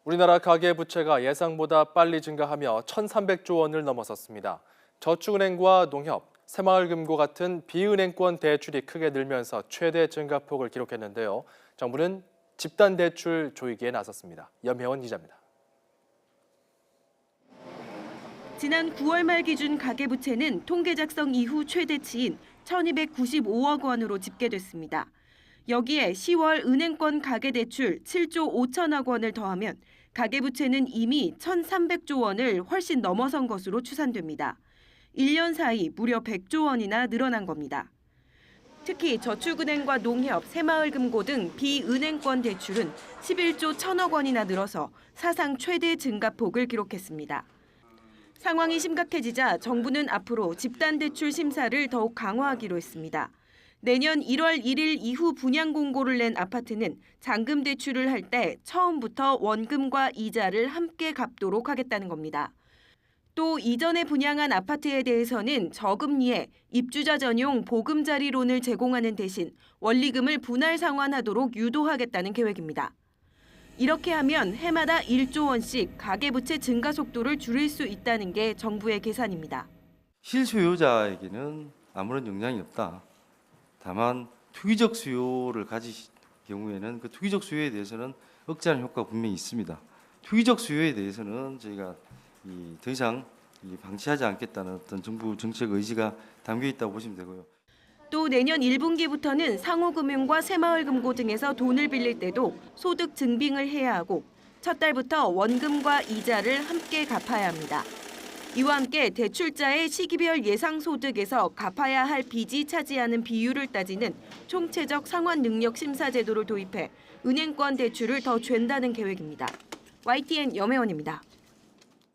우리나라 가계부채가 예상보다 빨리 증가하며 1,300조 원을 넘어섰습니다. 저축은행과 농협, 새마을금고 같은 비은행권 대출이 크게 늘면서 최대 증가폭을 기록했는데요. 정부는 집단대출 조이기에 나섰습니다. 염혜원 기자입니다. 지난 9월 말 기준 가계부채는 통계 작성 이후 최대치인 1,295억 원으로 집계됐습니다. 여기에 10월 은행권 가계대출 7조 5천억 원을 더하면 가계부채는 이미 1,300조 원을 훨씬 넘어선 것으로 추산됩니다. 1년 사이 무려 100조 원이나 늘어난 겁니다. 특히 저축은행과 농협, 새마을금고 등 비은행권 대출은 11조 1천억 원이나 늘어서 사상 최대 증가폭을 기록했습니다. 상황이 심각해지자 정부는 앞으로 집단대출 심사를 더욱 강화하기로 했습니다. 내년 1월 1일 이후 분양 공고를 낸 아파트는 잔금 대출을 할 때 처음부터 원금과 이자를 함께 갚도록 하겠다는 겁니다. 또 이전에 분양한 아파트에 대해서는 저금리에 입주자 전용 보금자리론을 제공하는 대신 원리금을 분할 상환하도록 유도하겠다는 계획입니다. 이렇게 하면 해마다 1조 원씩 가계부채 증가 속도를 줄일 수 있다는 게 정부의 계산입니다. 실소유자에게는 아무런 영향이 없다. 다만 투기적 수요를 가질 경우에는 그 투기적 수요에 대해서는 억제하는 효과가 분명히 있습니다. 투기적 수요에 대해서는 저희가 더 이상 방치하지 않겠다는 어떤 정부 정책 의지가 담겨 있다고 보시면 되고요. 또 내년 1분기부터는 상호금융과 새마을금고 등에서 돈을 빌릴 때도 소득 증빙을 해야 하고 첫 달부터 원금과 이자를 함께 갚아야 합니다. 이와 함께 대출자의 시기별 예상소득에서 갚아야 할 빚이 차지하는 비율을 따지는 총체적 상환 능력 심사 제도를 도입해 은행권 대출을 더 쥘다는 계획입니다. YTN 염혜원입니다.